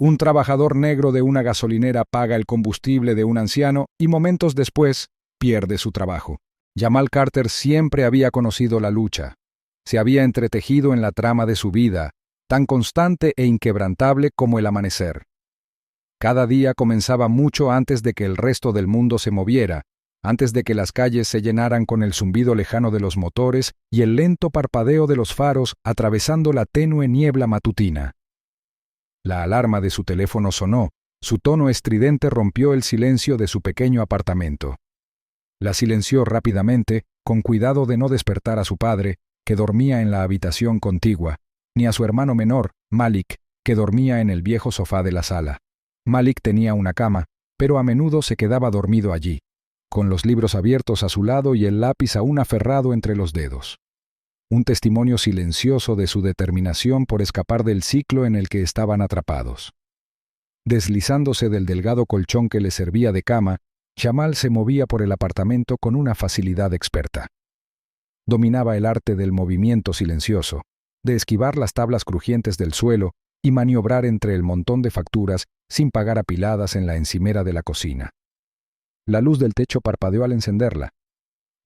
Un trabajador negro de una gasolinera paga el combustible de un anciano y momentos después pierde su trabajo. Jamal Carter siempre había conocido la lucha. Se había entretejido en la trama de su vida, tan constante e inquebrantable como el amanecer. Cada día comenzaba mucho antes de que el resto del mundo se moviera, antes de que las calles se llenaran con el zumbido lejano de los motores y el lento parpadeo de los faros atravesando la tenue niebla matutina. La alarma de su teléfono sonó, su tono estridente rompió el silencio de su pequeño apartamento. La silenció rápidamente, con cuidado de no despertar a su padre, que dormía en la habitación contigua, ni a su hermano menor, Malik, que dormía en el viejo sofá de la sala. Malik tenía una cama, pero a menudo se quedaba dormido allí, con los libros abiertos a su lado y el lápiz aún aferrado entre los dedos. Un testimonio silencioso de su determinación por escapar del ciclo en el que estaban atrapados. Deslizándose del delgado colchón que le servía de cama, Jamal se movía por el apartamento con una facilidad experta. Dominaba el arte del movimiento silencioso, de esquivar las tablas crujientes del suelo y maniobrar entre el montón de facturas sin pagar apiladas en la encimera de la cocina. La luz del techo parpadeó al encenderla.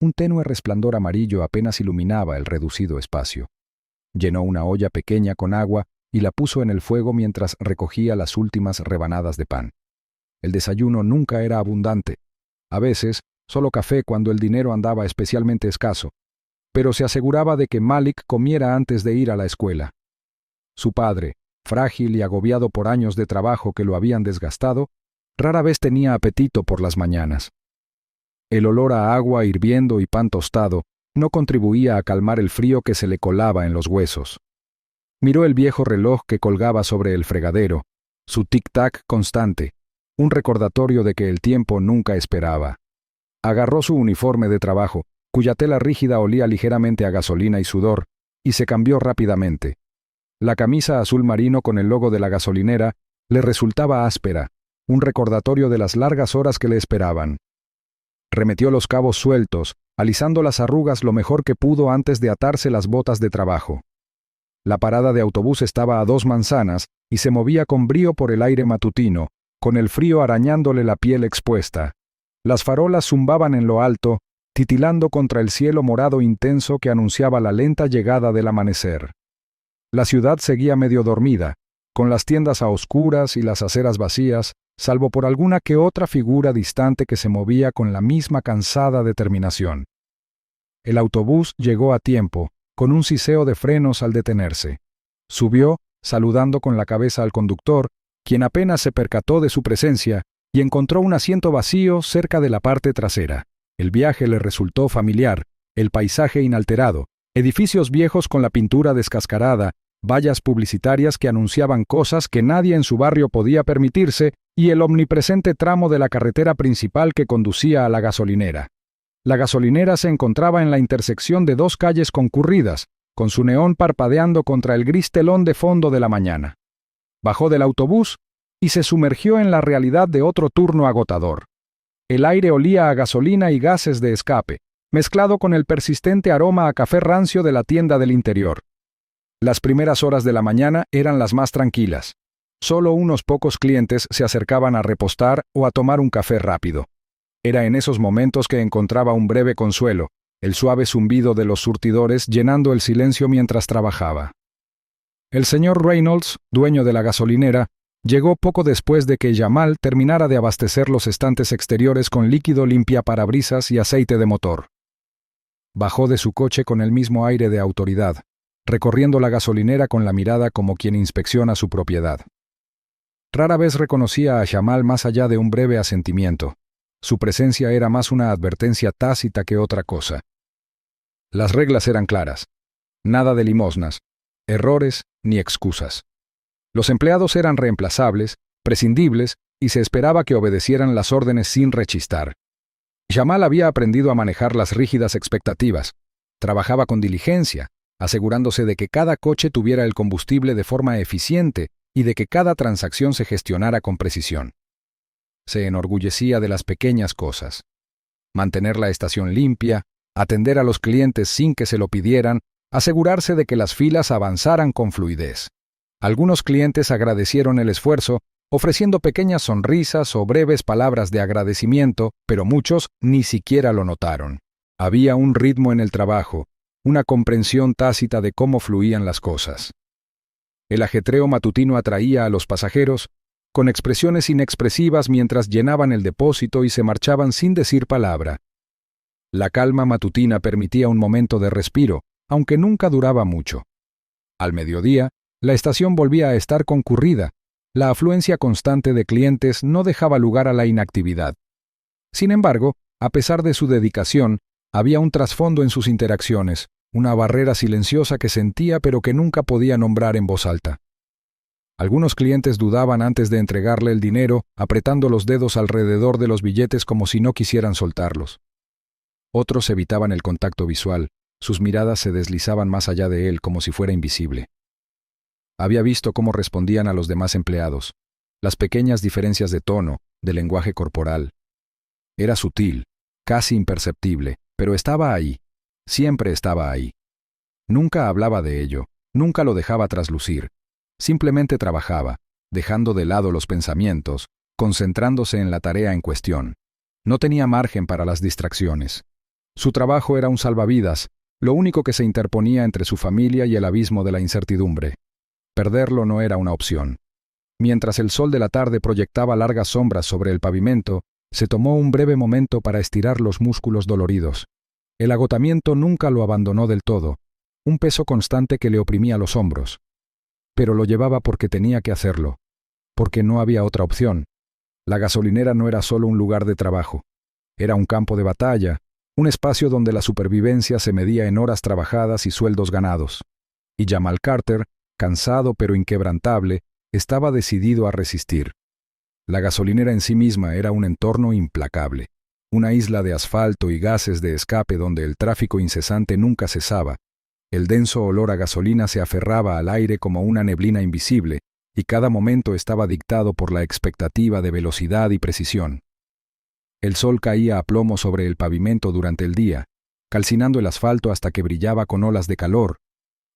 Un tenue resplandor amarillo apenas iluminaba el reducido espacio. Llenó una olla pequeña con agua y la puso en el fuego mientras recogía las últimas rebanadas de pan. El desayuno nunca era abundante. A veces, solo café cuando el dinero andaba especialmente escaso, pero se aseguraba de que Malik comiera antes de ir a la escuela. Su padre, frágil y agobiado por años de trabajo que lo habían desgastado, rara vez tenía apetito por las mañanas. El olor a agua hirviendo y pan tostado no contribuía a calmar el frío que se le colaba en los huesos. Miró el viejo reloj que colgaba sobre el fregadero, su tic-tac constante, un recordatorio de que el tiempo nunca esperaba. Agarró su uniforme de trabajo, cuya tela rígida olía ligeramente a gasolina y sudor, y se cambió rápidamente. La camisa azul marino con el logo de la gasolinera le resultaba áspera, un recordatorio de las largas horas que le esperaban. Remetió los cabos sueltos, alisando las arrugas lo mejor que pudo antes de atarse las botas de trabajo. La parada de autobús estaba a 2 manzanas y se movía con brío por el aire matutino, con el frío arañándole la piel expuesta. Las farolas zumbaban en lo alto, titilando contra el cielo morado intenso que anunciaba la lenta llegada del amanecer. La ciudad seguía medio dormida, con las tiendas a oscuras y las aceras vacías, salvo por alguna que otra figura distante que se movía con la misma cansada determinación. El autobús llegó a tiempo, con un siseo de frenos al detenerse. Subió, saludando con la cabeza al conductor, quien apenas se percató de su presencia, y encontró un asiento vacío cerca de la parte trasera. El viaje le resultó familiar, el paisaje inalterado, edificios viejos con la pintura descascarada, vallas publicitarias que anunciaban cosas que nadie en su barrio podía permitirse y el omnipresente tramo de la carretera principal que conducía a la gasolinera. La gasolinera se encontraba en la intersección de 2 calles concurridas, con su neón parpadeando contra el gris telón de fondo de la mañana. Bajó del autobús y se sumergió en la realidad de otro turno agotador. El aire olía a gasolina y gases de escape, mezclado con el persistente aroma a café rancio de la tienda del interior. Las primeras horas de la mañana eran las más tranquilas. Solo unos pocos clientes se acercaban a repostar o a tomar un café rápido. Era en esos momentos que encontraba un breve consuelo, el suave zumbido de los surtidores llenando el silencio mientras trabajaba. El señor Reynolds, dueño de la gasolinera, llegó poco después de que Jamal terminara de abastecer los estantes exteriores con líquido limpiaparabrisas y aceite de motor. Bajó de su coche con el mismo aire de autoridad, recorriendo la gasolinera con la mirada como quien inspecciona su propiedad. Rara vez reconocía a Jamal más allá de un breve asentimiento. Su presencia era más una advertencia tácita que otra cosa. Las reglas eran claras. Nada de limosnas, errores ni excusas. Los empleados eran reemplazables, prescindibles, y se esperaba que obedecieran las órdenes sin rechistar. Jamal había aprendido a manejar las rígidas expectativas. Trabajaba con diligencia, asegurándose de que cada coche tuviera el combustible de forma eficiente y de que cada transacción se gestionara con precisión. Se enorgullecía de las pequeñas cosas. Mantener la estación limpia, atender a los clientes sin que se lo pidieran, asegurarse de que las filas avanzaran con fluidez. Algunos clientes agradecieron el esfuerzo, ofreciendo pequeñas sonrisas o breves palabras de agradecimiento, pero muchos ni siquiera lo notaron. Había un ritmo en el trabajo, una comprensión tácita de cómo fluían las cosas. El ajetreo matutino atraía a los pasajeros, con expresiones inexpresivas mientras llenaban el depósito y se marchaban sin decir palabra. La calma matutina permitía un momento de respiro, aunque nunca duraba mucho. Al mediodía, la estación volvía a estar concurrida. La afluencia constante de clientes no dejaba lugar a la inactividad. Sin embargo, a pesar de su dedicación, había un trasfondo en sus interacciones, una barrera silenciosa que sentía pero que nunca podía nombrar en voz alta. Algunos clientes dudaban antes de entregarle el dinero, apretando los dedos alrededor de los billetes como si no quisieran soltarlos. Otros evitaban el contacto visual, sus miradas se deslizaban más allá de él como si fuera invisible. Había visto cómo respondían a los demás empleados, las pequeñas diferencias de tono, de lenguaje corporal. Era sutil, casi imperceptible, pero estaba ahí, siempre estaba ahí. Nunca hablaba de ello, nunca lo dejaba traslucir. Simplemente trabajaba, dejando de lado los pensamientos, concentrándose en la tarea en cuestión. No tenía margen para las distracciones. Su trabajo era un salvavidas, lo único que se interponía entre su familia y el abismo de la incertidumbre. Perderlo no era una opción. Mientras el sol de la tarde proyectaba largas sombras sobre el pavimento, se tomó un breve momento para estirar los músculos doloridos. El agotamiento nunca lo abandonó del todo, un peso constante que le oprimía los hombros. Pero lo llevaba porque tenía que hacerlo, porque no había otra opción. La gasolinera no era solo un lugar de trabajo, era un campo de batalla, un espacio donde la supervivencia se medía en horas trabajadas y sueldos ganados. Y Jamal Carter, cansado pero inquebrantable, estaba decidido a resistir. La gasolinera en sí misma era un entorno implacable, una isla de asfalto y gases de escape donde el tráfico incesante nunca cesaba. El denso olor a gasolina se aferraba al aire como una neblina invisible, y cada momento estaba dictado por la expectativa de velocidad y precisión. El sol caía a plomo sobre el pavimento durante el día, calcinando el asfalto hasta que brillaba con olas de calor,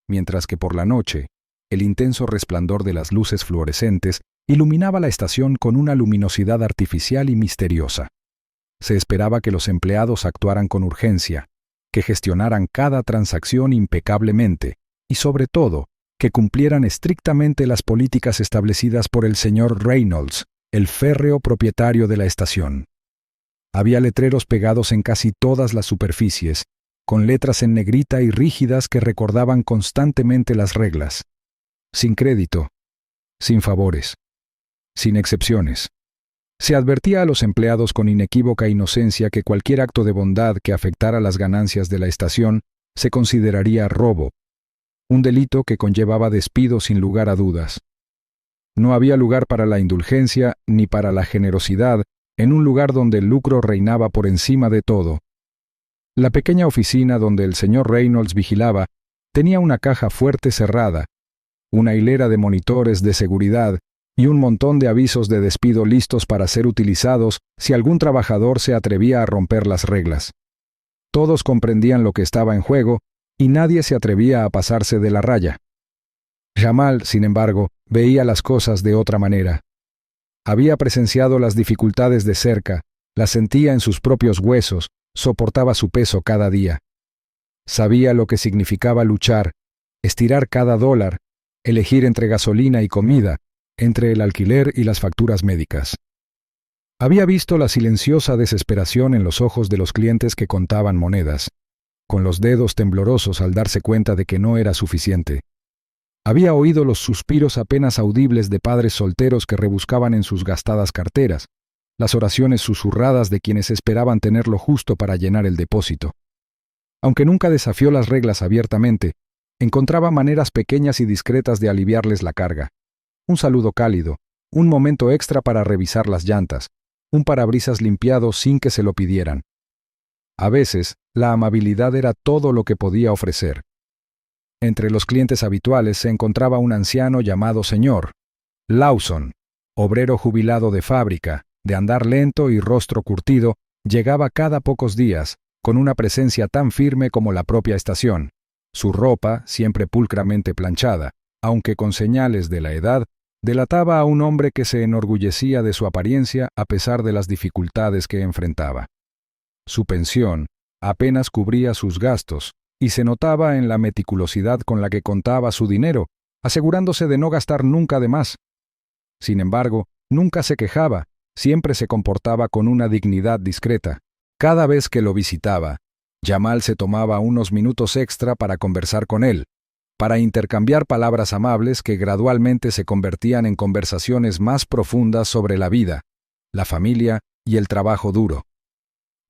mientras que por la noche, el intenso resplandor de las luces fluorescentes iluminaba la estación con una luminosidad artificial y misteriosa. Se esperaba que los empleados actuaran con urgencia, que gestionaran cada transacción impecablemente y, sobre todo, que cumplieran estrictamente las políticas establecidas por el señor Reynolds, el férreo propietario de la estación. Había letreros pegados en casi todas las superficies, con letras en negrita y rígidas que recordaban constantemente las reglas. Sin crédito, sin favores, sin excepciones. Se advertía a los empleados con inequívoca inocencia que cualquier acto de bondad que afectara las ganancias de la estación se consideraría robo, un delito que conllevaba despido sin lugar a dudas. No había lugar para la indulgencia ni para la generosidad en un lugar donde el lucro reinaba por encima de todo. La pequeña oficina donde el señor Reynolds vigilaba tenía una caja fuerte cerrada, una hilera de monitores de seguridad y un montón de avisos de despido listos para ser utilizados si algún trabajador se atrevía a romper las reglas. Todos comprendían lo que estaba en juego y nadie se atrevía a pasarse de la raya. Jamal, sin embargo, veía las cosas de otra manera. Había presenciado las dificultades de cerca, las sentía en sus propios huesos, soportaba su peso cada día. Sabía lo que significaba luchar, estirar cada dólar, elegir entre gasolina y comida, entre el alquiler y las facturas médicas. Había visto la silenciosa desesperación en los ojos de los clientes que contaban monedas, con los dedos temblorosos al darse cuenta de que no era suficiente. Había oído los suspiros apenas audibles de padres solteros que rebuscaban en sus gastadas carteras, las oraciones susurradas de quienes esperaban tener lo justo para llenar el depósito. Aunque nunca desafió las reglas abiertamente, encontraba maneras pequeñas y discretas de aliviarles la carga. Un saludo cálido, un momento extra para revisar las llantas, un parabrisas limpiado sin que se lo pidieran. A veces, la amabilidad era todo lo que podía ofrecer. Entre los clientes habituales se encontraba un anciano llamado señor Lawson, obrero jubilado de fábrica, de andar lento y rostro curtido, llegaba cada pocos días, con una presencia tan firme como la propia estación. Su ropa, siempre pulcramente planchada, aunque con señales de la edad, delataba a un hombre que se enorgullecía de su apariencia a pesar de las dificultades que enfrentaba. Su pensión apenas cubría sus gastos, y se notaba en la meticulosidad con la que contaba su dinero, asegurándose de no gastar nunca de más. Sin embargo, nunca se quejaba, siempre se comportaba con una dignidad discreta. Cada vez que lo visitaba, Jamal se tomaba unos minutos extra para conversar con él, para intercambiar palabras amables que gradualmente se convertían en conversaciones más profundas sobre la vida, la familia y el trabajo duro.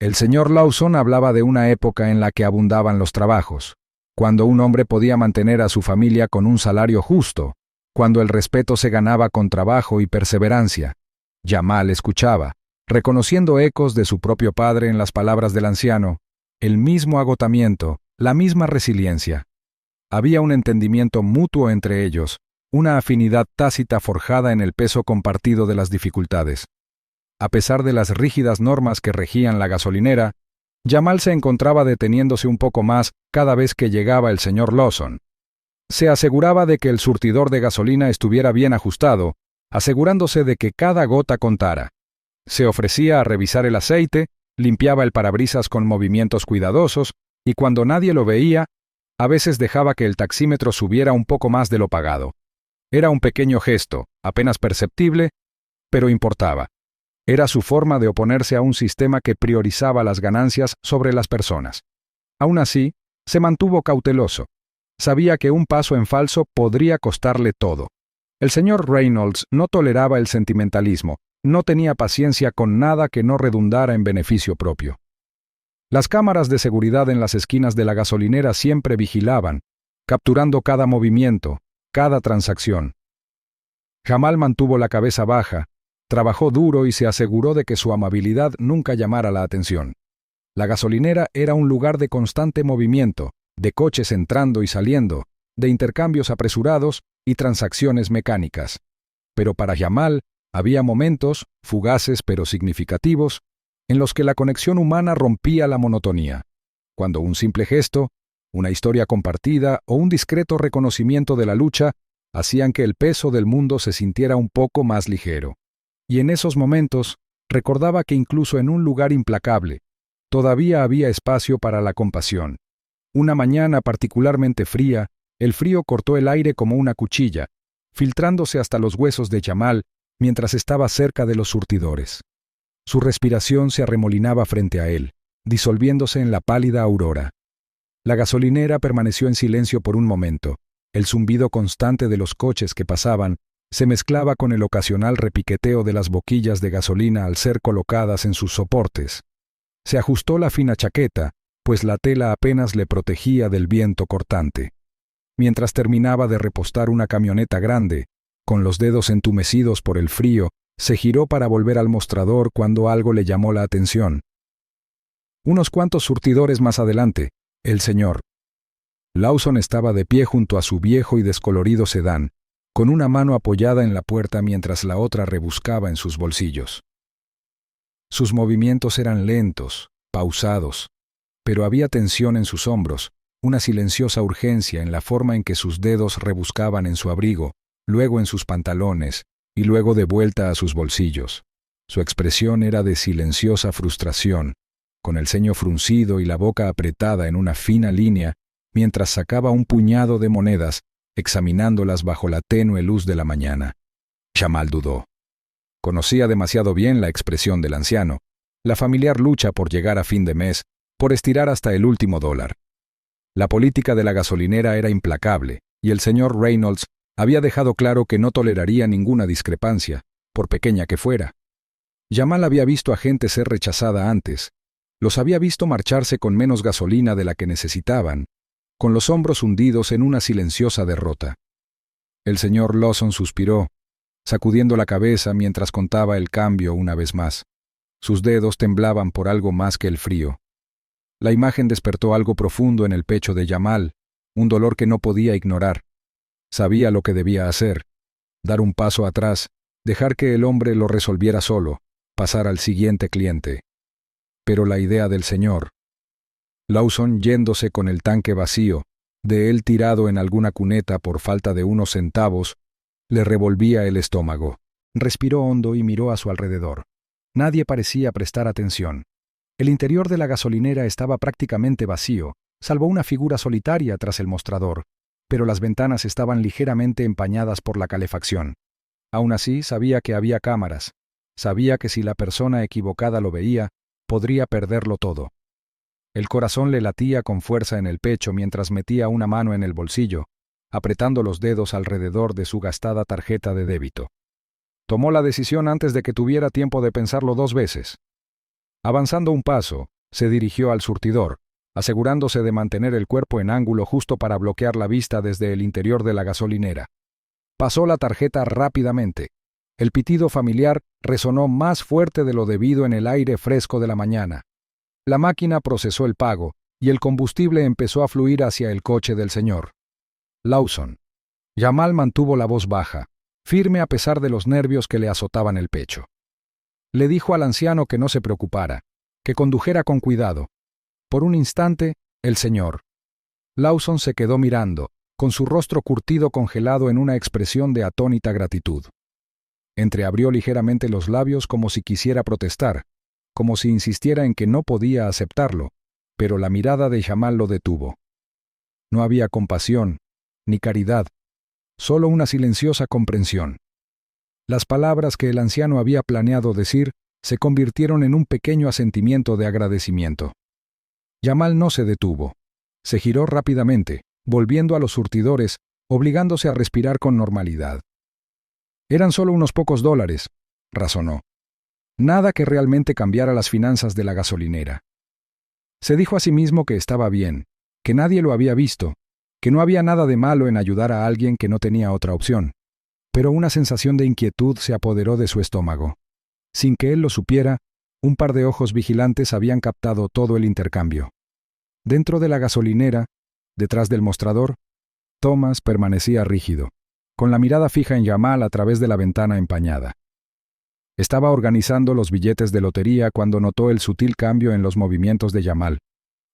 El señor Lawson hablaba de una época en la que abundaban los trabajos, cuando un hombre podía mantener a su familia con un salario justo, cuando el respeto se ganaba con trabajo y perseverancia. Jamal escuchaba, reconociendo ecos de su propio padre en las palabras del anciano, el mismo agotamiento, la misma resiliencia. Había un entendimiento mutuo entre ellos, una afinidad tácita forjada en el peso compartido de las dificultades. A pesar de las rígidas normas que regían la gasolinera, Jamal se encontraba deteniéndose un poco más cada vez que llegaba el señor Lawson. Se aseguraba de que el surtidor de gasolina estuviera bien ajustado, asegurándose de que cada gota contara. Se ofrecía a revisar el aceite, limpiaba el parabrisas con movimientos cuidadosos, y cuando nadie lo veía, a veces dejaba que el taxímetro subiera un poco más de lo pagado. Era un pequeño gesto, apenas perceptible, pero importaba. Era su forma de oponerse a un sistema que priorizaba las ganancias sobre las personas. Aún así, se mantuvo cauteloso. Sabía que un paso en falso podría costarle todo. El señor Reynolds no toleraba el sentimentalismo, no tenía paciencia con nada que no redundara en beneficio propio. Las cámaras de seguridad en las esquinas de la gasolinera siempre vigilaban, capturando cada movimiento, cada transacción. Jamal mantuvo la cabeza baja, trabajó duro y se aseguró de que su amabilidad nunca llamara la atención. La gasolinera era un lugar de constante movimiento, de coches entrando y saliendo, de intercambios apresurados y transacciones mecánicas. Pero para Jamal había momentos, fugaces pero significativos, en los que la conexión humana rompía la monotonía, cuando un simple gesto, una historia compartida o un discreto reconocimiento de la lucha hacían que el peso del mundo se sintiera un poco más ligero. Y en esos momentos recordaba que incluso en un lugar implacable, todavía había espacio para la compasión. Una mañana particularmente fría, el frío cortó el aire como una cuchilla, filtrándose hasta los huesos de Jamal mientras estaba cerca de los surtidores. Su respiración se arremolinaba frente a él, disolviéndose en la pálida aurora. La gasolinera permaneció en silencio por un momento. El zumbido constante de los coches que pasaban se mezclaba con el ocasional repiqueteo de las boquillas de gasolina al ser colocadas en sus soportes. Se ajustó la fina chaqueta, pues la tela apenas le protegía del viento cortante. Mientras terminaba de repostar una camioneta grande, con los dedos entumecidos por el frío, se giró para volver al mostrador cuando algo le llamó la atención. Unos cuantos surtidores más adelante, el señor Lawson estaba de pie junto a su viejo y descolorido sedán, con una mano apoyada en la puerta mientras la otra rebuscaba en sus bolsillos. Sus movimientos eran lentos, pausados, pero había tensión en sus hombros, una silenciosa urgencia en la forma en que sus dedos rebuscaban en su abrigo, luego en sus pantalones, y luego de vuelta a sus bolsillos. Su expresión era de silenciosa frustración, con el ceño fruncido y la boca apretada en una fina línea, mientras sacaba un puñado de monedas, examinándolas bajo la tenue luz de la mañana. Jamal dudó. Conocía demasiado bien la expresión del anciano, la familiar lucha por llegar a fin de mes, por estirar hasta el último dólar. La política de la gasolinera era implacable, y el señor Reynolds había dejado claro que no toleraría ninguna discrepancia, por pequeña que fuera. Jamal había visto a gente ser rechazada antes, los había visto marcharse con menos gasolina de la que necesitaban, con los hombros hundidos en una silenciosa derrota. El señor Lawson suspiró, sacudiendo la cabeza mientras contaba el cambio una vez más. Sus dedos temblaban por algo más que el frío. La imagen despertó algo profundo en el pecho de Jamal, un dolor que no podía ignorar. Sabía lo que debía hacer, dar un paso atrás, dejar que el hombre lo resolviera solo, pasar al siguiente cliente. Pero la idea del señor Lawson, yéndose con el tanque vacío, de él tirado en alguna cuneta por falta de unos centavos, le revolvía el estómago. Respiró hondo y miró a su alrededor. Nadie parecía prestar atención. El interior de la gasolinera estaba prácticamente vacío, salvo una figura solitaria tras el mostrador, pero las ventanas estaban ligeramente empañadas por la calefacción. Aún así, sabía que había cámaras. Sabía que si la persona equivocada lo veía, podría perderlo todo. El corazón le latía con fuerza en el pecho mientras metía una mano en el bolsillo, apretando los dedos alrededor de su gastada tarjeta de débito. Tomó la decisión antes de que tuviera tiempo de pensarlo 2 veces. Avanzando un paso, se dirigió al surtidor, asegurándose de mantener el cuerpo en ángulo justo para bloquear la vista desde el interior de la gasolinera. Pasó la tarjeta rápidamente. El pitido familiar resonó más fuerte de lo debido en el aire fresco de la mañana. La máquina procesó el pago, y el combustible empezó a fluir hacia el coche del señor Lawson. Jamal mantuvo la voz baja, firme a pesar de los nervios que le azotaban el pecho. Le dijo al anciano que no se preocupara, que condujera con cuidado. Por un instante, el señor Lawson se quedó mirando, con su rostro curtido congelado en una expresión de atónita gratitud. Entreabrió ligeramente los labios como si quisiera protestar, como si insistiera en que no podía aceptarlo, pero la mirada de Jamal lo detuvo. No había compasión, ni caridad, solo una silenciosa comprensión. Las palabras que el anciano había planeado decir se convirtieron en un pequeño asentimiento de agradecimiento. Jamal no se detuvo. Se giró rápidamente, volviendo a los surtidores, obligándose a respirar con normalidad. Eran solo unos pocos dólares, razonó. Nada que realmente cambiara las finanzas de la gasolinera. Se dijo a sí mismo que estaba bien, que nadie lo había visto, que no había nada de malo en ayudar a alguien que no tenía otra opción. Pero una sensación de inquietud se apoderó de su estómago. Sin que él lo supiera, un par de ojos vigilantes habían captado todo el intercambio. Dentro de la gasolinera, detrás del mostrador, Thomas permanecía rígido, con la mirada fija en Jamal a través de la ventana empañada. Estaba organizando los billetes de lotería cuando notó el sutil cambio en los movimientos de Jamal,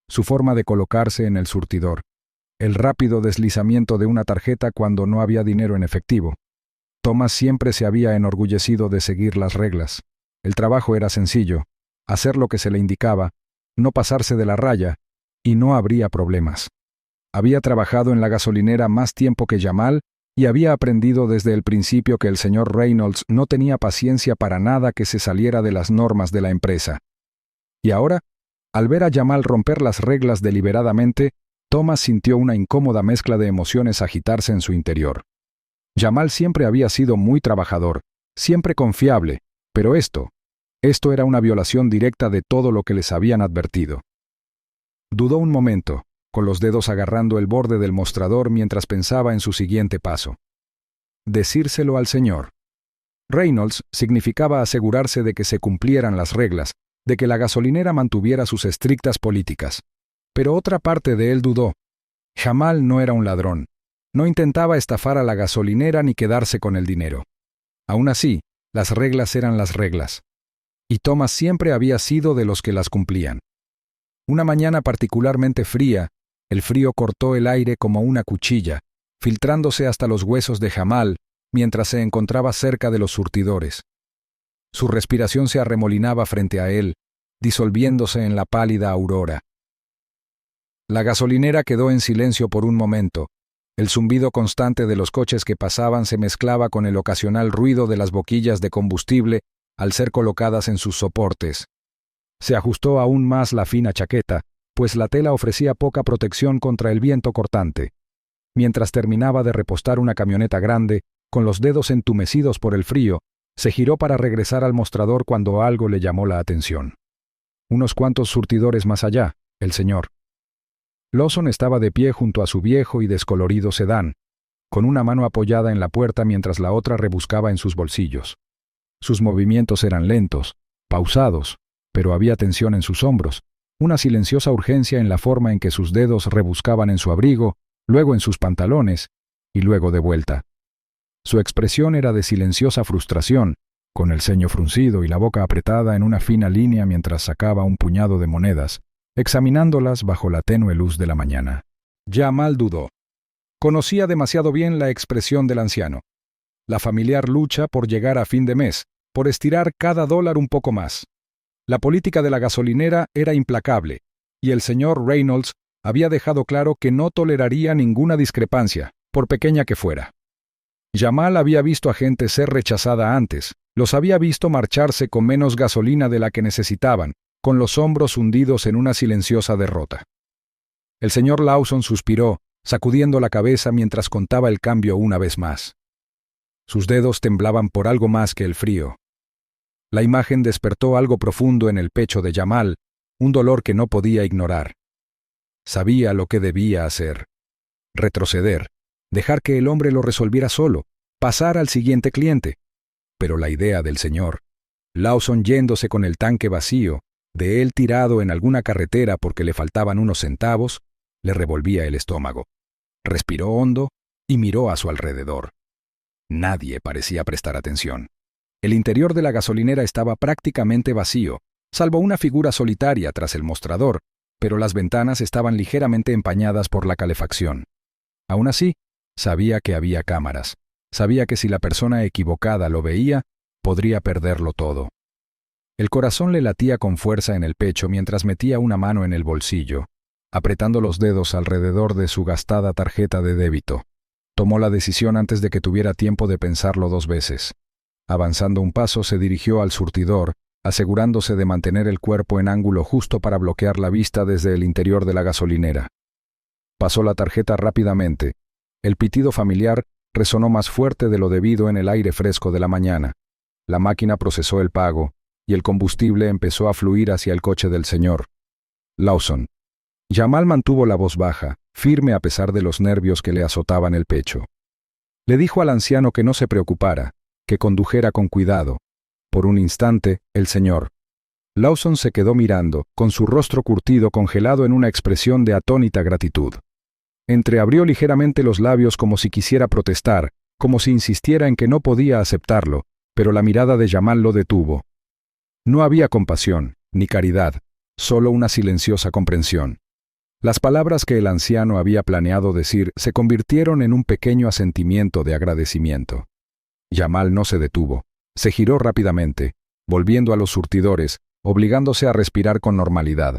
su forma de colocarse en el surtidor, el rápido deslizamiento de una tarjeta cuando no había dinero en efectivo. Thomas siempre se había enorgullecido de seguir las reglas. El trabajo era sencillo, hacer lo que se le indicaba, no pasarse de la raya, y no habría problemas. Había trabajado en la gasolinera más tiempo que Jamal y había aprendido desde el principio que el señor Reynolds no tenía paciencia para nada que se saliera de las normas de la empresa. Y ahora, al ver a Jamal romper las reglas deliberadamente, Thomas sintió una incómoda mezcla de emociones agitarse en su interior. Jamal siempre había sido muy trabajador, siempre confiable, pero esto era una violación directa de todo lo que les habían advertido. Dudó un momento, con los dedos agarrando el borde del mostrador mientras pensaba en su siguiente paso. Decírselo al señor Reynolds significaba asegurarse de que se cumplieran las reglas, de que la gasolinera mantuviera sus estrictas políticas. Pero otra parte de él dudó. Jamal no era un ladrón. No intentaba estafar a la gasolinera ni quedarse con el dinero. Aún así, las reglas eran las reglas. Y Thomas siempre había sido de los que las cumplían. Una mañana particularmente fría, el frío cortó el aire como una cuchilla, filtrándose hasta los huesos de Jamal mientras se encontraba cerca de los surtidores. Su respiración se arremolinaba frente a él, disolviéndose en la pálida aurora. La gasolinera quedó en silencio por un momento. El zumbido constante de los coches que pasaban se mezclaba con el ocasional ruido de las boquillas de combustible al ser colocadas en sus soportes. Se ajustó aún más la fina chaqueta, pues la tela ofrecía poca protección contra el viento cortante. Mientras terminaba de repostar una camioneta grande, con los dedos entumecidos por el frío, se giró para regresar al mostrador cuando algo le llamó la atención. Unos cuantos surtidores más allá, el señor Lawson estaba de pie junto a su viejo y descolorido sedán, con una mano apoyada en la puerta mientras la otra rebuscaba en sus bolsillos. Sus movimientos eran lentos, pausados, pero había tensión en sus hombros, una silenciosa urgencia en la forma en que sus dedos rebuscaban en su abrigo, luego en sus pantalones, y luego de vuelta. Su expresión era de silenciosa frustración, con el ceño fruncido y la boca apretada en una fina línea mientras sacaba un puñado de monedas, examinándolas bajo la tenue luz de la mañana. Jamal dudó. Conocía demasiado bien la expresión del anciano. La familiar lucha por llegar a fin de mes, por estirar cada dólar un poco más. La política de la gasolinera era implacable, y el señor Reynolds había dejado claro que no toleraría ninguna discrepancia, por pequeña que fuera. Jamal había visto a gente ser rechazada antes, los había visto marcharse con menos gasolina de la que necesitaban, con los hombros hundidos en una silenciosa derrota. El señor Lawson suspiró, sacudiendo la cabeza mientras contaba el cambio una vez más. Sus dedos temblaban por algo más que el frío. La imagen despertó algo profundo en el pecho de Jamal, un dolor que no podía ignorar. Sabía lo que debía hacer. Retroceder, dejar que el hombre lo resolviera solo, pasar al siguiente cliente. Pero la idea del señor, Lawson yéndose con el tanque vacío, de él tirado en alguna carretera porque le faltaban unos centavos, le revolvía el estómago. Respiró hondo y miró a su alrededor. Nadie parecía prestar atención. El interior de la gasolinera estaba prácticamente vacío, salvo una figura solitaria tras el mostrador, pero las ventanas estaban ligeramente empañadas por la calefacción. Aún así, sabía que había cámaras. Sabía que si la persona equivocada lo veía, podría perderlo todo. El corazón le latía con fuerza en el pecho mientras metía una mano en el bolsillo, apretando los dedos alrededor de su gastada tarjeta de débito. Tomó la decisión antes de que tuviera tiempo de pensarlo 2 veces. Avanzando un paso, se dirigió al surtidor, asegurándose de mantener el cuerpo en ángulo justo para bloquear la vista desde el interior de la gasolinera. Pasó la tarjeta rápidamente. El pitido familiar resonó más fuerte de lo debido en el aire fresco de la mañana. La máquina procesó el pago, y el combustible empezó a fluir hacia el coche del señor Lawson. Jamal mantuvo la voz baja, firme a pesar de los nervios que le azotaban el pecho. Le dijo al anciano que no se preocupara, que condujera con cuidado. Por un instante, el señor Lawson se quedó mirando, con su rostro curtido congelado en una expresión de atónita gratitud. Entreabrió ligeramente los labios como si quisiera protestar, como si insistiera en que no podía aceptarlo, pero la mirada de Jamal lo detuvo. No había compasión, ni caridad, solo una silenciosa comprensión. Las palabras que el anciano había planeado decir se convirtieron en un pequeño asentimiento de agradecimiento. Jamal no se detuvo. Se giró rápidamente, volviendo a los surtidores, obligándose a respirar con normalidad.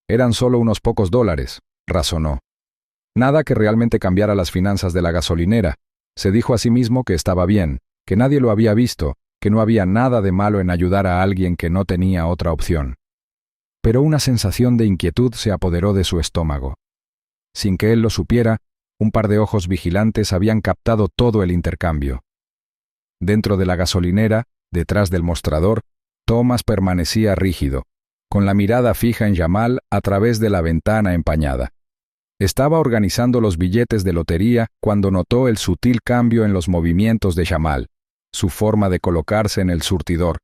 Eran solo unos pocos dólares, razonó. Nada que realmente cambiara las finanzas de la gasolinera. Se dijo a sí mismo que estaba bien, que nadie lo había visto, que no había nada de malo en ayudar a alguien que no tenía otra opción. Pero una sensación de inquietud se apoderó de su estómago. Sin que él lo supiera, un par de ojos vigilantes habían captado todo el intercambio. Dentro de la gasolinera, detrás del mostrador, Thomas permanecía rígido, con la mirada fija en Jamal a través de la ventana empañada. Estaba organizando los billetes de lotería cuando notó el sutil cambio en los movimientos de Jamal, su forma de colocarse en el surtidor,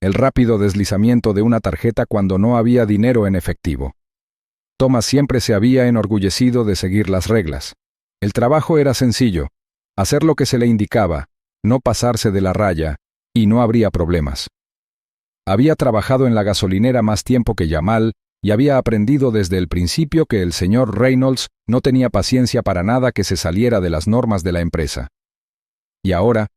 el rápido deslizamiento de una tarjeta cuando no había dinero en efectivo. Thomas siempre se había enorgullecido de seguir las reglas. El trabajo era sencillo, hacer lo que se le indicaba, no pasarse de la raya, y no habría problemas. Había trabajado en la gasolinera más tiempo que Jamal y había aprendido desde el principio que el señor Reynolds no tenía paciencia para nada que se saliera de las normas de la empresa. Y ahora,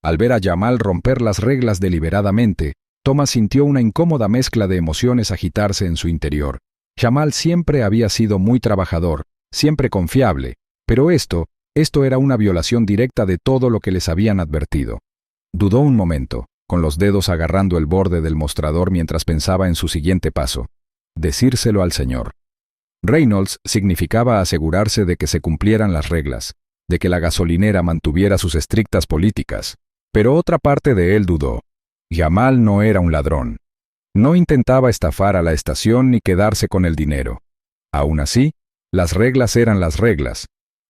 al ver a Jamal romper las reglas deliberadamente, Thomas sintió una incómoda mezcla de emociones agitarse en su interior. Jamal siempre había sido muy trabajador, siempre confiable, pero esto era una violación directa de todo lo que les habían advertido. Dudó un momento, con los dedos agarrando el borde del mostrador mientras pensaba en su siguiente paso. Decírselo al señor Reynolds significaba asegurarse de que se cumplieran las reglas, de que la gasolinera mantuviera sus estrictas políticas. Pero otra parte de él dudó. Jamal no era un ladrón. No intentaba estafar a la estación ni quedarse con el dinero. Aún así, las reglas eran las reglas,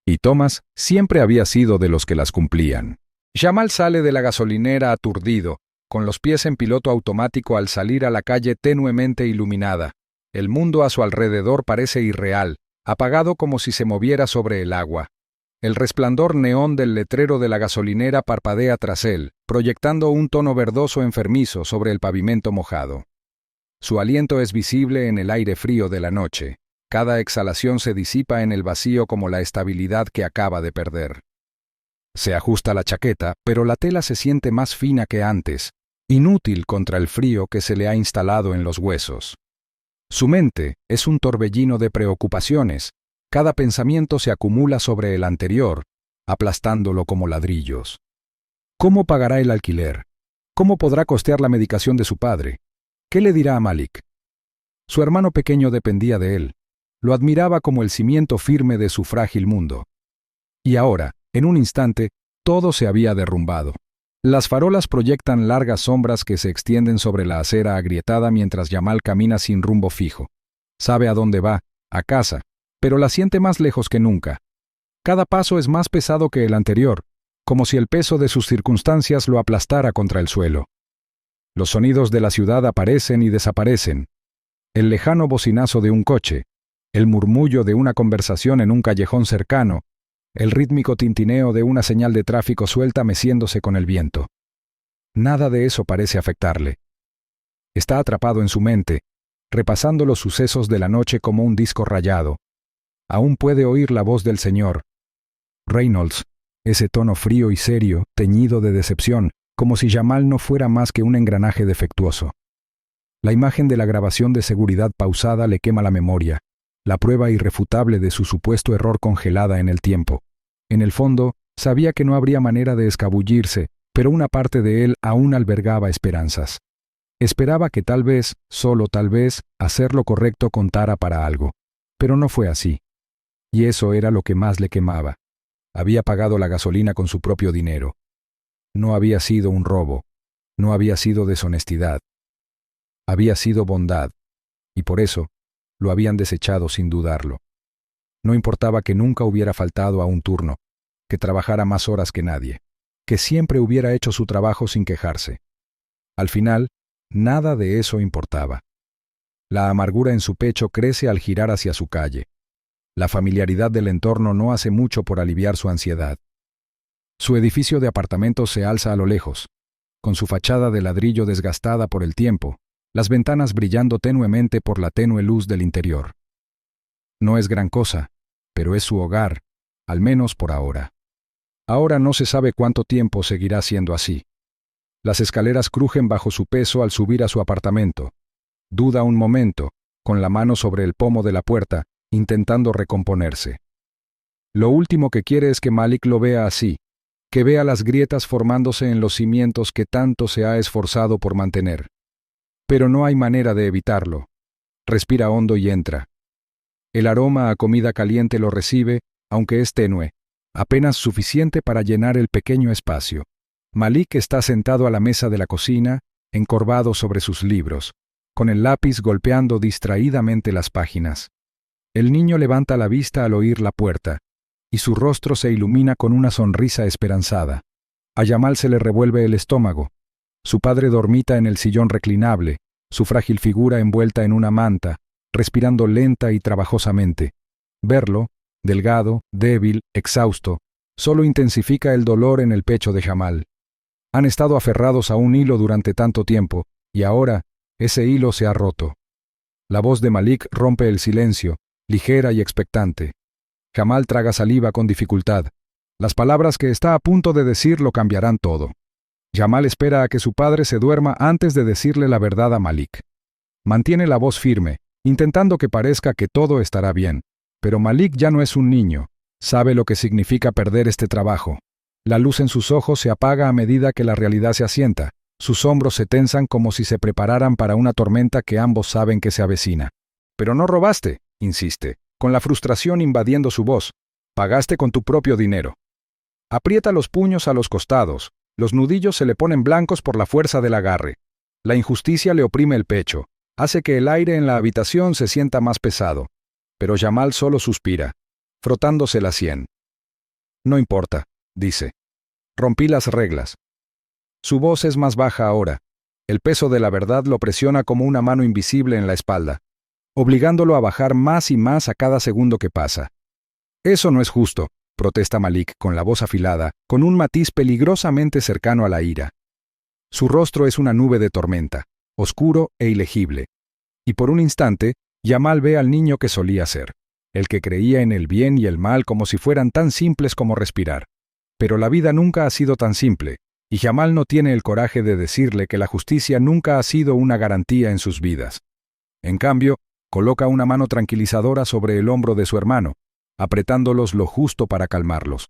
y Thomas siempre había sido de los que las cumplían. Jamal sale de la gasolinera aturdido, con los pies en piloto automático al salir a la calle tenuemente iluminada. El mundo a su alrededor parece irreal, apagado como si se moviera sobre el agua. El resplandor neón del letrero de la gasolinera parpadea tras él, proyectando un tono verdoso enfermizo sobre el pavimento mojado. Su aliento es visible en el aire frío de la noche. Cada exhalación se disipa en el vacío como la estabilidad que acaba de perder. Se ajusta la chaqueta, pero la tela se siente más fina que antes, inútil contra el frío que se le ha instalado en los huesos. Su mente es un torbellino de preocupaciones. Cada pensamiento se acumula sobre el anterior, aplastándolo como ladrillos. ¿Cómo pagará el alquiler? ¿Cómo podrá costear la medicación de su padre? ¿Qué le dirá a Malik? Su hermano pequeño dependía de él. Lo admiraba como el cimiento firme de su frágil mundo. Y ahora, en un instante, todo se había derrumbado. Las farolas proyectan largas sombras que se extienden sobre la acera agrietada mientras Jamal camina sin rumbo fijo. Sabe a dónde va, a casa, pero la siente más lejos que nunca. Cada paso es más pesado que el anterior, como si el peso de sus circunstancias lo aplastara contra el suelo. Los sonidos de la ciudad aparecen y desaparecen. El lejano bocinazo de un coche, el murmullo de una conversación en un callejón cercano, el rítmico tintineo de una señal de tráfico suelta meciéndose con el viento. Nada de eso parece afectarle. Está atrapado en su mente, repasando los sucesos de la noche como un disco rayado. Aún puede oír la voz del señor Reynolds, ese tono frío y serio, teñido de decepción, como si Jamal no fuera más que un engranaje defectuoso. La imagen de la grabación de seguridad pausada le quema la memoria, la prueba irrefutable de su supuesto error congelada en el tiempo. En el fondo, sabía que no habría manera de escabullirse, pero una parte de él aún albergaba esperanzas. Esperaba que tal vez, solo tal vez, hacer lo correcto contara para algo. Pero no fue así. Y eso era lo que más le quemaba. Había pagado la gasolina con su propio dinero. No había sido un robo. No había sido deshonestidad. Había sido bondad. Y por eso, lo habían desechado sin dudarlo. No importaba que nunca hubiera faltado a un turno, que trabajara más horas que nadie, que siempre hubiera hecho su trabajo sin quejarse. Al final, nada de eso importaba. La amargura en su pecho crece al girar hacia su calle. La familiaridad del entorno no hace mucho por aliviar su ansiedad. Su edificio de apartamentos se alza a lo lejos, con su fachada de ladrillo desgastada por el tiempo, las ventanas brillando tenuemente por la tenue luz del interior. No es gran cosa, pero es su hogar, al menos por ahora. Ahora no se sabe cuánto tiempo seguirá siendo así. Las escaleras crujen bajo su peso al subir a su apartamento. Duda un momento, con la mano sobre el pomo de la puerta, intentando recomponerse. Lo último que quiere es que Malik lo vea así, que vea las grietas formándose en los cimientos que tanto se ha esforzado por mantener. Pero no hay manera de evitarlo. Respira hondo y entra. El aroma a comida caliente lo recibe, aunque es tenue, apenas suficiente para llenar el pequeño espacio. Malik está sentado a la mesa de la cocina, encorvado sobre sus libros, con el lápiz golpeando distraídamente las páginas. El niño levanta la vista al oír la puerta, y su rostro se ilumina con una sonrisa esperanzada. A Jamal se le revuelve el estómago. Su padre dormita en el sillón reclinable, su frágil figura envuelta en una manta, respirando lenta y trabajosamente. Verlo, delgado, débil, exhausto, solo intensifica el dolor en el pecho de Jamal. Han estado aferrados a un hilo durante tanto tiempo, y ahora ese hilo se ha roto. La voz de Malik rompe el silencio, ligera y expectante. Jamal traga saliva con dificultad. Las palabras que está a punto de decir lo cambiarán todo. Jamal espera a que su padre se duerma antes de decirle la verdad a Malik. Mantiene la voz firme, intentando que parezca que todo estará bien. Pero Malik ya no es un niño. Sabe lo que significa perder este trabajo. La luz en sus ojos se apaga a medida que la realidad se asienta. Sus hombros se tensan como si se prepararan para una tormenta que ambos saben que se avecina. «Pero no robaste», insiste, con la frustración invadiendo su voz. «Pagaste con tu propio dinero». Aprieta los puños a los costados. Los nudillos se le ponen blancos por la fuerza del agarre. La injusticia le oprime el pecho. Hace que el aire en la habitación se sienta más pesado. Pero Jamal solo suspira, frotándose la sien. «No importa», dice. «Rompí las reglas». Su voz es más baja ahora. El peso de la verdad lo presiona como una mano invisible en la espalda, obligándolo a bajar más y más a cada segundo que pasa. «Eso no es justo», protesta Malik con la voz afilada, con un matiz peligrosamente cercano a la ira. Su rostro es una nube de tormenta, oscuro e ilegible. Y por un instante, Yamal ve al niño que solía ser, el que creía en el bien y el mal como si fueran tan simples como respirar. Pero la vida nunca ha sido tan simple, y Jamal no tiene el coraje de decirle que la justicia nunca ha sido una garantía en sus vidas. En cambio, coloca una mano tranquilizadora sobre el hombro de su hermano, apretándolos lo justo para calmarlos.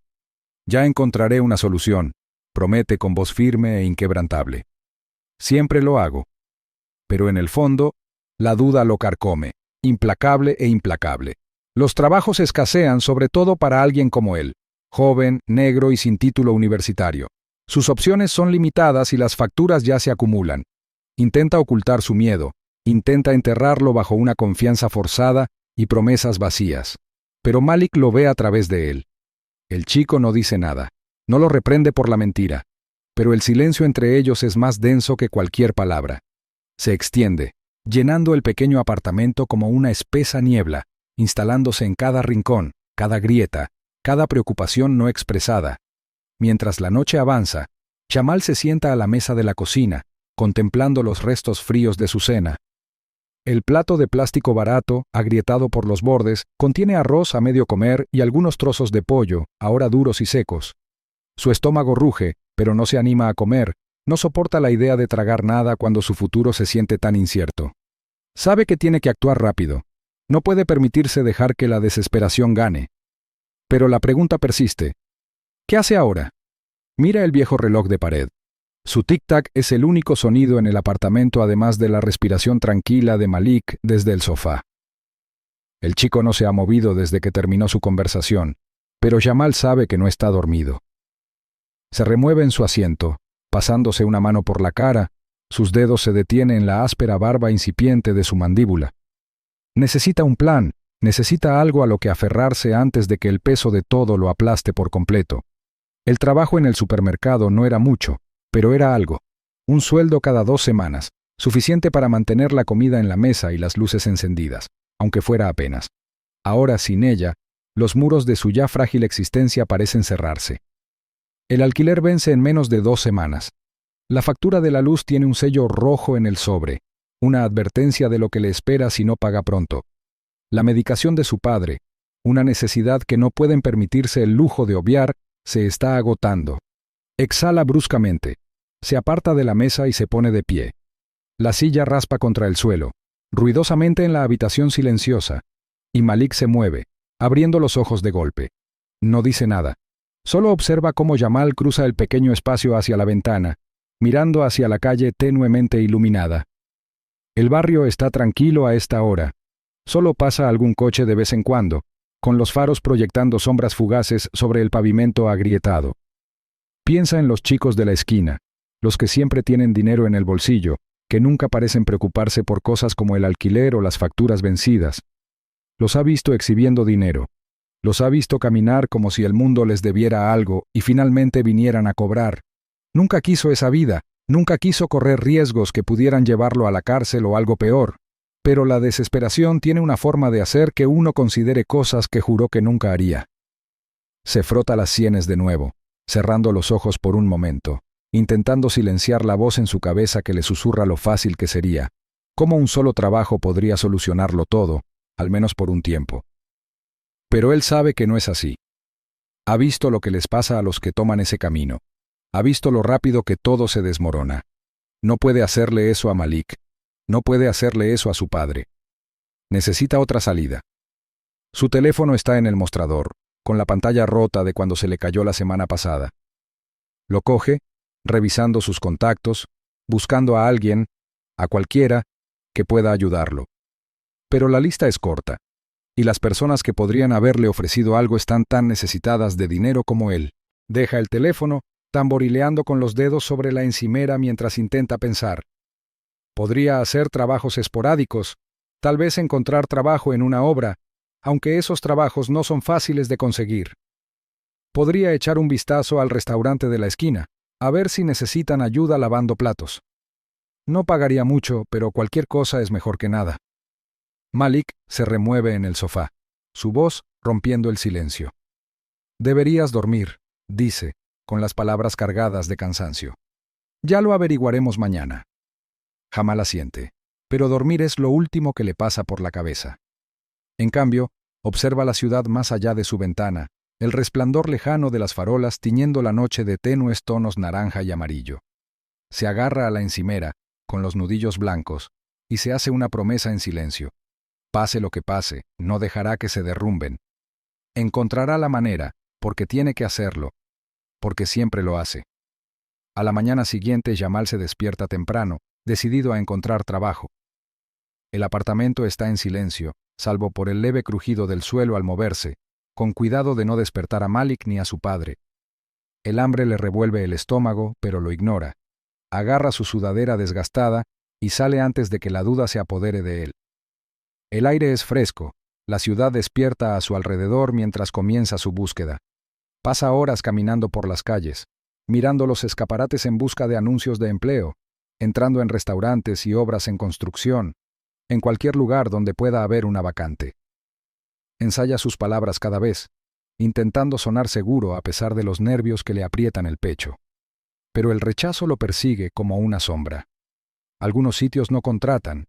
Ya encontraré una solución, promete con voz firme e inquebrantable. Siempre lo hago. Pero en el fondo, la duda lo carcome, implacable e implacable. Los trabajos escasean sobre todo para alguien como él, joven, negro y sin título universitario. Sus opciones son limitadas y las facturas ya se acumulan. Intenta ocultar su miedo, intenta enterrarlo bajo una confianza forzada y promesas vacías. Pero Malik lo ve a través de él. El chico no dice nada, no lo reprende por la mentira, pero el silencio entre ellos es más denso que cualquier palabra. Se extiende, llenando el pequeño apartamento como una espesa niebla, instalándose en cada rincón, cada grieta, cada preocupación no expresada. Mientras la noche avanza, Jamal se sienta a la mesa de la cocina, contemplando los restos fríos de su cena. El plato de plástico barato, agrietado por los bordes, contiene arroz a medio comer y algunos trozos de pollo, ahora duros y secos. Su estómago ruge, pero no se anima a comer, no soporta la idea de tragar nada cuando su futuro se siente tan incierto. Sabe que tiene que actuar rápido. No puede permitirse dejar que la desesperación gane. Pero la pregunta persiste. ¿Qué hace ahora? Mira el viejo reloj de pared. Su tic-tac es el único sonido en el apartamento además de la respiración tranquila de Malik desde el sofá. El chico no se ha movido desde que terminó su conversación, pero Jamal sabe que no está dormido. Se remueve en su asiento, pasándose una mano por la cara, sus dedos se detienen en la áspera barba incipiente de su mandíbula. Necesita un plan, necesita algo a lo que aferrarse antes de que el peso de todo lo aplaste por completo. El trabajo en el supermercado no era mucho, pero era algo. Un sueldo cada 2 semanas, suficiente para mantener la comida en la mesa y las luces encendidas, aunque fuera apenas. Ahora, sin ella, los muros de su ya frágil existencia parecen cerrarse. El alquiler vence en menos de 2 semanas. La factura de la luz tiene un sello rojo en el sobre, una advertencia de lo que le espera si no paga pronto. La medicación de su padre, una necesidad que no pueden permitirse el lujo de obviar, se está agotando. Exhala bruscamente, se aparta de la mesa y se pone de pie. La silla raspa contra el suelo, ruidosamente en la habitación silenciosa, y Malik se mueve, abriendo los ojos de golpe. No dice nada, solo observa cómo Jamal cruza el pequeño espacio hacia la ventana, mirando hacia la calle tenuemente iluminada. El barrio está tranquilo a esta hora. Solo pasa algún coche de vez en cuando, con los faros proyectando sombras fugaces sobre el pavimento agrietado. Piensa en los chicos de la esquina, los que siempre tienen dinero en el bolsillo, que nunca parecen preocuparse por cosas como el alquiler o las facturas vencidas. Los ha visto exhibiendo dinero. Los ha visto caminar como si el mundo les debiera algo y finalmente vinieran a cobrar. Nunca quiso esa vida, nunca quiso correr riesgos que pudieran llevarlo a la cárcel o algo peor. Pero la desesperación tiene una forma de hacer que uno considere cosas que juró que nunca haría. Se frota las sienes de nuevo, cerrando los ojos por un momento, intentando silenciar la voz en su cabeza que le susurra lo fácil que sería, cómo un solo trabajo podría solucionarlo todo, al menos por un tiempo. Pero él sabe que no es así. Ha visto lo que les pasa a los que toman ese camino. Ha visto lo rápido que todo se desmorona. No puede hacerle eso a Malik. No puede hacerle eso a su padre. Necesita otra salida. Su teléfono está en el mostrador, con la pantalla rota de cuando se le cayó la semana pasada. Lo coge, revisando sus contactos, buscando a alguien, a cualquiera, que pueda ayudarlo. Pero la lista es corta, y las personas que podrían haberle ofrecido algo están tan necesitadas de dinero como él. Deja el teléfono, tamborileando con los dedos sobre la encimera mientras intenta pensar. Podría hacer trabajos esporádicos, tal vez encontrar trabajo en una obra, aunque esos trabajos no son fáciles de conseguir. Podría echar un vistazo al restaurante de la esquina, a ver si necesitan ayuda lavando platos. No pagaría mucho, pero cualquier cosa es mejor que nada. Malik se remueve en el sofá, su voz rompiendo el silencio. Deberías dormir, dice, con las palabras cargadas de cansancio. Ya lo averiguaremos mañana. Jamal asiente. pero dormir es lo último que le pasa por la cabeza. En cambio, observa la ciudad más allá de su ventana, el resplandor lejano de las farolas tiñendo la noche de tenues tonos naranja y amarillo. Se agarra a la encimera, con los nudillos blancos, y se hace una promesa en silencio. Pase lo que pase, no dejará que se derrumben. Encontrará la manera, porque tiene que hacerlo, porque siempre lo hace. A la mañana siguiente, Jamal se despierta temprano, decidido a encontrar trabajo. El apartamento está en silencio, salvo por el leve crujido del suelo al moverse, con cuidado de no despertar a Malik ni a su padre. El hambre le revuelve el estómago, pero lo ignora. Agarra su sudadera desgastada y sale antes de que la duda se apodere de él. El aire es fresco, la ciudad despierta a su alrededor mientras comienza su búsqueda. Pasa horas caminando por las calles, mirando los escaparates en busca de anuncios de empleo, entrando en restaurantes y obras en construcción, en cualquier lugar donde pueda haber una vacante. Ensaya sus palabras cada vez, intentando sonar seguro a pesar de los nervios que le aprietan el pecho. Pero el rechazo lo persigue como una sombra. Algunos sitios no contratan,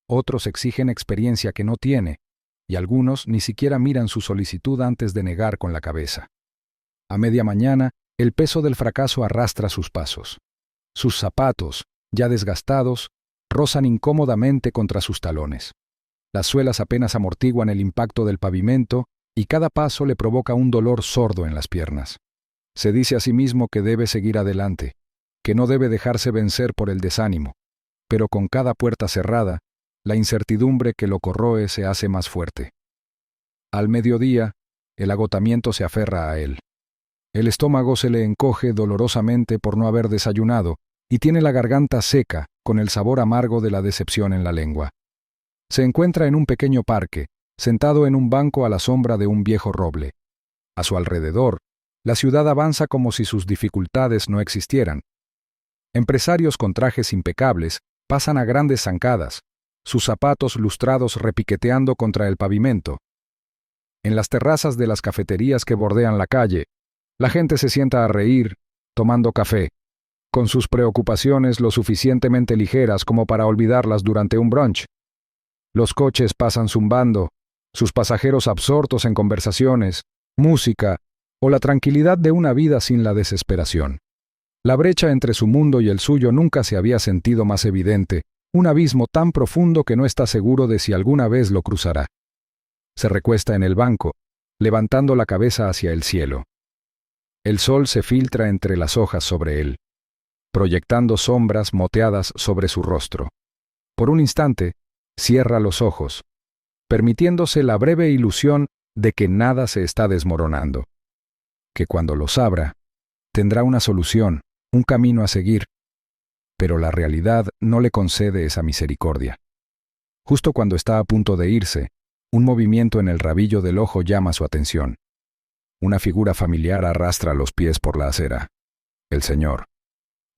otros exigen experiencia que no tiene, y algunos ni siquiera miran su solicitud antes de negar con la cabeza. A media mañana, el peso del fracaso arrastra sus pasos. Sus zapatos, ya desgastados, rozan incómodamente contra sus talones. Las suelas apenas amortiguan el impacto del pavimento y cada paso le provoca un dolor sordo en las piernas. Se dice a sí mismo que debe seguir adelante, que no debe dejarse vencer por el desánimo, pero con cada puerta cerrada, la incertidumbre que lo corroe se hace más fuerte. Al mediodía, el agotamiento se aferra a él. El estómago se le encoge dolorosamente por no haber desayunado y tiene la garganta seca con el sabor amargo de la decepción en la lengua. Se encuentra en un pequeño parque, sentado en un banco a la sombra de un viejo roble. A su alrededor, la ciudad avanza como si sus dificultades no existieran. Empresarios con trajes impecables pasan a grandes zancadas, sus zapatos lustrados repiqueteando contra el pavimento. En las terrazas de las cafeterías que bordean la calle, la gente se sienta a reír, tomando café, con sus preocupaciones lo suficientemente ligeras como para olvidarlas durante un brunch. Los coches pasan zumbando, sus pasajeros absortos en conversaciones, música o la tranquilidad de una vida sin la desesperación. La brecha entre su mundo y el suyo nunca se había sentido más evidente, un abismo tan profundo que no está seguro de si alguna vez lo cruzará. Se recuesta en el banco, levantando la cabeza hacia el cielo. El sol se filtra entre las hojas sobre él, proyectando sombras moteadas sobre su rostro. Por un instante, cierra los ojos, permitiéndose la breve ilusión de que nada se está desmoronando. Que cuando los abra, tendrá una solución, un camino a seguir. Pero la realidad no le concede esa misericordia. Justo cuando está a punto de irse, un movimiento en el rabillo del ojo llama su atención. Una figura familiar arrastra los pies por la acera. El señor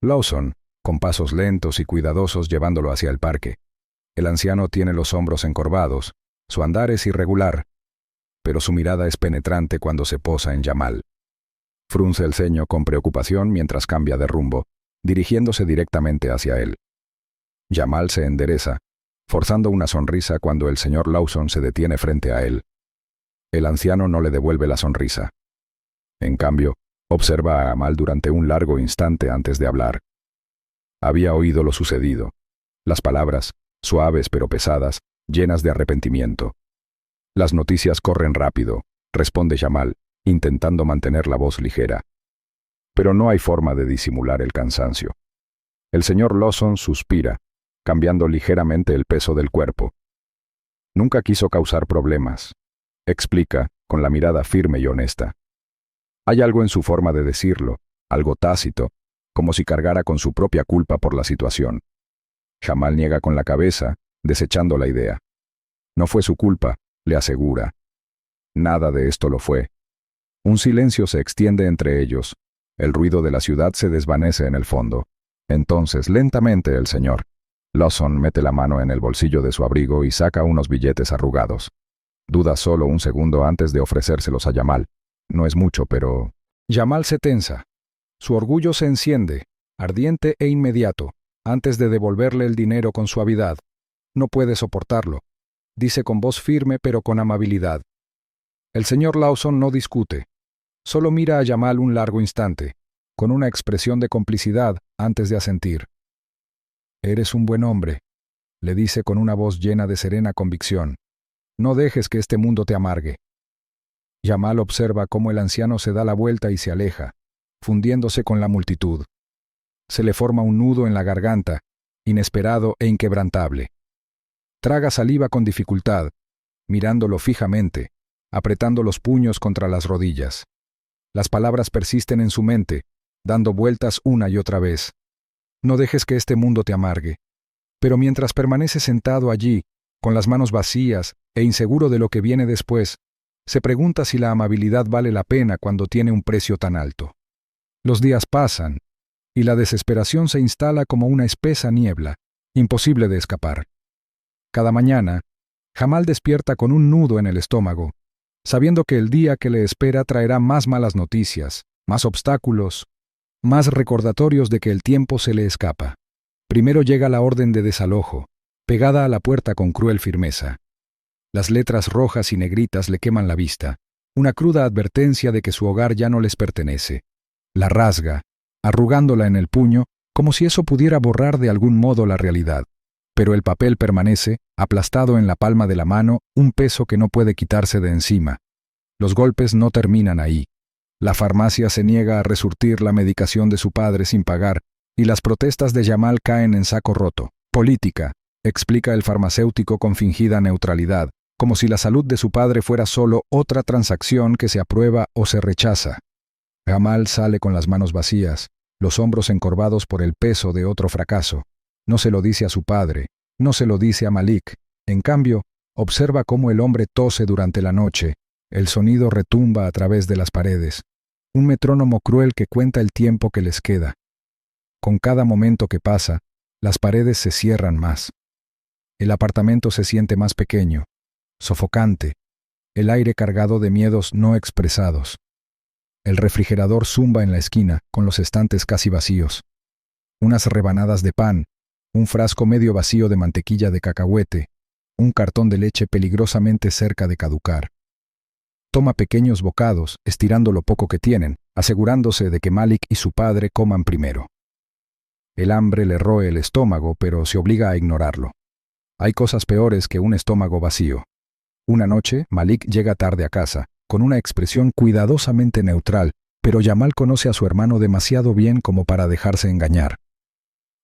Lawson, con pasos lentos y cuidadosos llevándolo hacia el parque. El anciano tiene los hombros encorvados, su andar es irregular, pero su mirada es penetrante cuando se posa en Jamal. Frunce el ceño con preocupación mientras cambia de rumbo, dirigiéndose directamente hacia él. Jamal se endereza, forzando una sonrisa cuando el señor Lawson se detiene frente a él. El anciano no le devuelve la sonrisa. En cambio, observa a Jamal durante un largo instante antes de hablar. Había oído lo sucedido. Las palabras, suaves pero pesadas, llenas de arrepentimiento. Las noticias corren rápido, responde Jamal, intentando mantener la voz ligera. Pero no hay forma de disimular el cansancio. El señor Lawson suspira, cambiando ligeramente el peso del cuerpo. Nunca quiso causar problemas, explica, con la mirada firme y honesta. Hay algo en su forma de decirlo, algo tácito, como si cargara con su propia culpa por la situación. Jamal niega con la cabeza, desechando la idea. No fue su culpa, le asegura. Nada de esto lo fue. Un silencio se extiende entre ellos. El ruido de la ciudad se desvanece en el fondo. Entonces, lentamente, el señor Lawson mete la mano en el bolsillo de su abrigo y saca unos billetes arrugados. Duda solo un segundo antes de ofrecérselos a Jamal. No es mucho, pero... Jamal se tensa. Su orgullo se enciende, ardiente e inmediato, antes de devolverle el dinero con suavidad. No puede soportarlo. Dice con voz firme pero con amabilidad. El señor Lawson no discute. Solo mira a Jamal un largo instante, con una expresión de complicidad antes de asentir. «Eres un buen hombre», le dice con una voz llena de serena convicción. «No dejes que este mundo te amargue». Jamal observa cómo el anciano se da la vuelta y se aleja, fundiéndose con la multitud. Se le forma un nudo en la garganta, inesperado e inquebrantable. Traga saliva con dificultad, mirándolo fijamente, apretando los puños contra las rodillas. Las palabras persisten en su mente, dando vueltas una y otra vez. No dejes que este mundo te amargue. Pero mientras permanece sentado allí, con las manos vacías e inseguro de lo que viene después, se pregunta si la amabilidad vale la pena cuando tiene un precio tan alto. Los días pasan, y la desesperación se instala como una espesa niebla, imposible de escapar. Cada mañana, Jamal despierta con un nudo en el estómago, sabiendo que el día que le espera traerá más malas noticias, más obstáculos, más recordatorios de que el tiempo se le escapa. Primero llega la orden de desalojo, pegada a la puerta con cruel firmeza. Las letras rojas y negritas le queman la vista, una cruda advertencia de que su hogar ya no les pertenece. La rasga, arrugándola en el puño, como si eso pudiera borrar de algún modo la realidad. Pero el papel permanece, aplastado en la palma de la mano, un peso que no puede quitarse de encima. Los golpes no terminan ahí. La farmacia se niega a resurtir la medicación de su padre sin pagar, y las protestas de Jamal caen en saco roto. Política, explica el farmacéutico con fingida neutralidad, como si la salud de su padre fuera solo otra transacción que se aprueba o se rechaza. Jamal sale con las manos vacías, los hombros encorvados por el peso de otro fracaso. No se lo dice a su padre, no se lo dice a Malik. En cambio, observa cómo el hombre tose durante la noche. El sonido retumba a través de las paredes. Un metrónomo cruel que cuenta el tiempo que les queda. Con cada momento que pasa, las paredes se cierran más. El apartamento se siente más pequeño, sofocante, el aire cargado de miedos no expresados. El refrigerador zumba en la esquina, con los estantes casi vacíos. Unas rebanadas de pan, un frasco medio vacío de mantequilla de cacahuete, un cartón de leche peligrosamente cerca de caducar. Toma pequeños bocados, estirando lo poco que tienen, asegurándose de que Malik y su padre coman primero. El hambre le roe el estómago, pero se obliga a ignorarlo. Hay cosas peores que un estómago vacío. Una noche, Malik llega tarde a casa, con una expresión cuidadosamente neutral, pero Jamal conoce a su hermano demasiado bien como para dejarse engañar.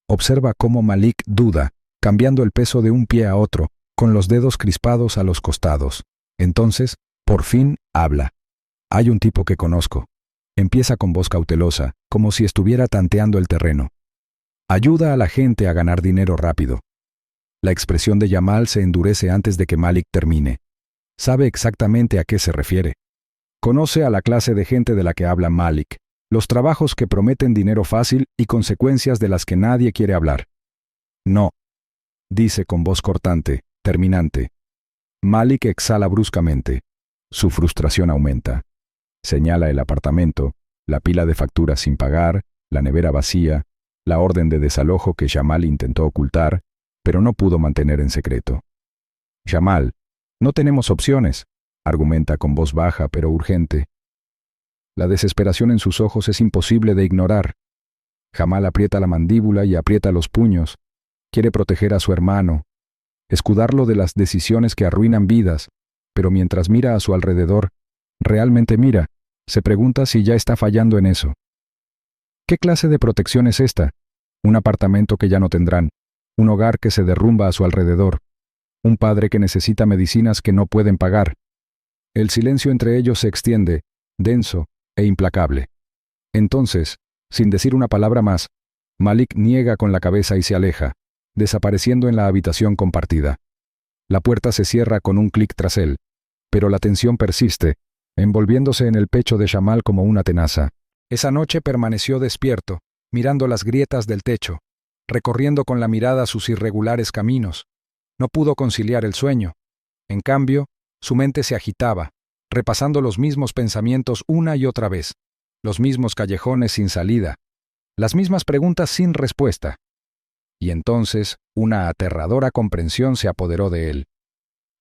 Observa cómo Malik duda, cambiando el peso de un pie a otro, con los dedos crispados a los costados. Entonces, por fin, habla. «Hay un tipo que conozco». Empieza con voz cautelosa, como si estuviera tanteando el terreno. «Ayuda a la gente a ganar dinero rápido». La expresión de Jamal se endurece antes de que Malik termine. Sabe exactamente a qué se refiere. Conoce a la clase de gente de la que habla Malik, los trabajos que prometen dinero fácil y consecuencias de las que nadie quiere hablar. «No», dice con voz cortante, terminante. Malik exhala bruscamente. Su frustración aumenta. Señala el apartamento, la pila de facturas sin pagar, la nevera vacía, la orden de desalojo que Jamal intentó ocultar, pero no pudo mantener en secreto. «Jamal, no tenemos opciones», argumenta con voz baja pero urgente. La desesperación en sus ojos es imposible de ignorar. Jamal aprieta la mandíbula y aprieta los puños. Quiere proteger a su hermano, escudarlo de las decisiones que arruinan vidas, pero mientras mira a su alrededor, realmente mira, se pregunta si ya está fallando en eso. ¿Qué clase de protección es esta? Un apartamento que ya no tendrán, un hogar que se derrumba a su alrededor, un padre que necesita medicinas que no pueden pagar. El silencio entre ellos se extiende, denso e implacable. Entonces, sin decir una palabra más, Malik niega con la cabeza y se aleja, desapareciendo en la habitación compartida. La puerta se cierra con un clic tras él, pero la tensión persiste, envolviéndose en el pecho de Jamal como una tenaza. Esa noche permaneció despierto, mirando las grietas del techo, recorriendo con la mirada sus irregulares caminos. No pudo conciliar el sueño. En cambio, su mente se agitaba, repasando los mismos pensamientos una y otra vez, los mismos callejones sin salida, las mismas preguntas sin respuesta. y entonces una aterradora comprensión se apoderó de él.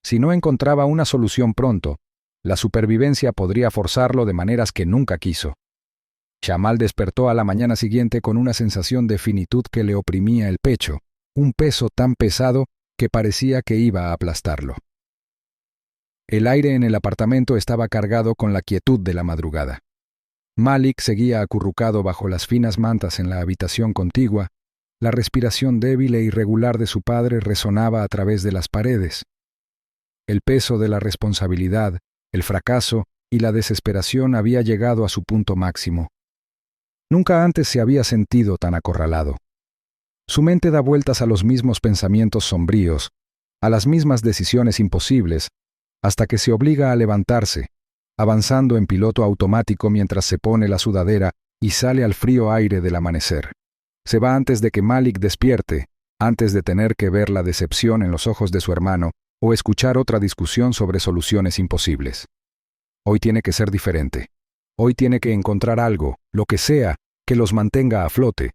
Si no encontraba una solución pronto, la supervivencia podría forzarlo de maneras que nunca quiso. Jamal despertó a la mañana siguiente con una sensación de finitud que le oprimía el pecho, un peso tan pesado que parecía que iba a aplastarlo. El aire en el apartamento estaba cargado con la quietud de la madrugada. Malik seguía acurrucado bajo las finas mantas en la habitación contigua. La respiración débil e irregular de su padre resonaba a través de las paredes. El peso de la responsabilidad, el fracaso y la desesperación había llegado a su punto máximo. Nunca antes se había sentido tan acorralado. Su mente da vueltas a los mismos pensamientos sombríos, a las mismas decisiones imposibles, hasta que se obliga a levantarse, avanzando en piloto automático mientras se pone la sudadera y sale al frío aire del amanecer. Se va antes de que Malik despierte, antes de tener que ver la decepción en los ojos de su hermano o escuchar otra discusión sobre soluciones imposibles. Hoy tiene que ser diferente. Hoy tiene que encontrar algo, lo que sea, que los mantenga a flote.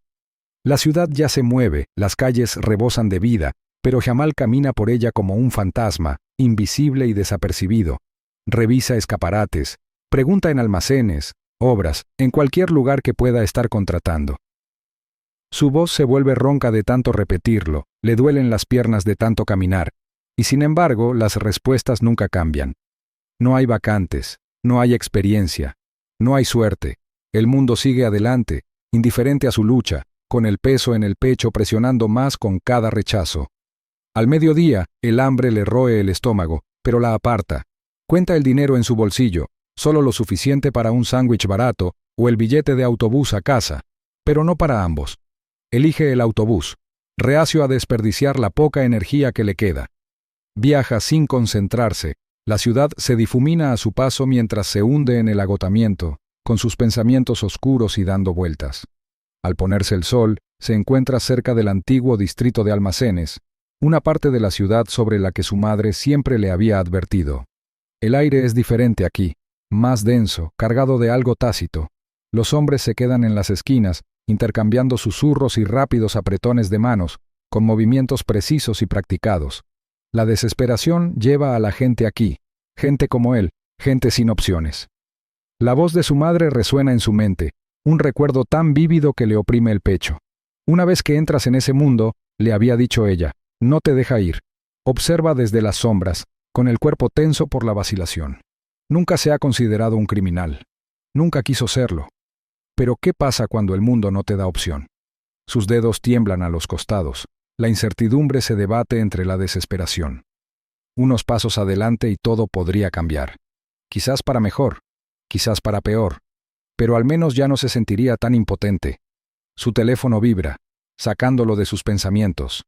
La ciudad ya se mueve, las calles rebosan de vida, pero Jamal camina por ella como un fantasma, invisible y desapercibido. Revisa escaparates, pregunta en almacenes, obras, en cualquier lugar que pueda estar contratando. Su voz se vuelve ronca de tanto repetirlo, le duelen las piernas de tanto caminar, y sin embargo las respuestas nunca cambian. No hay vacantes, no hay experiencia, no hay suerte. El mundo sigue adelante, indiferente a su lucha, con el peso en el pecho presionando más con cada rechazo. Al mediodía, el hambre le roe el estómago, pero la aparta. Cuenta el dinero en su bolsillo, solo lo suficiente para un sándwich barato o el billete de autobús a casa, pero no para ambos. Elige el autobús, reacio a desperdiciar la poca energía que le queda. Viaja sin concentrarse, la ciudad se difumina a su paso mientras se hunde en el agotamiento, con sus pensamientos oscuros y dando vueltas. Al ponerse el sol, se encuentra cerca del antiguo distrito de almacenes, una parte de la ciudad sobre la que su madre siempre le había advertido. El aire es diferente aquí, más denso, cargado de algo tácito. Los hombres se quedan en las esquinas, intercambiando susurros y rápidos apretones de manos, con movimientos precisos y practicados. La desesperación lleva a la gente aquí, gente como él, gente sin opciones. La voz de su madre resuena en su mente, un recuerdo tan vívido que le oprime el pecho. Una vez que entras en ese mundo, le había dicho ella, no te deja ir. Observa desde las sombras, con el cuerpo tenso por la vacilación. Nunca se ha considerado un criminal. Nunca quiso serlo. Pero ¿qué pasa cuando el mundo no te da opción? Sus dedos tiemblan a los costados. La incertidumbre se debate entre la desesperación. Unos pasos adelante y todo podría cambiar. Quizás para mejor, quizás para peor, pero al menos ya no se sentiría tan impotente. Su teléfono vibra, sacándolo de sus pensamientos.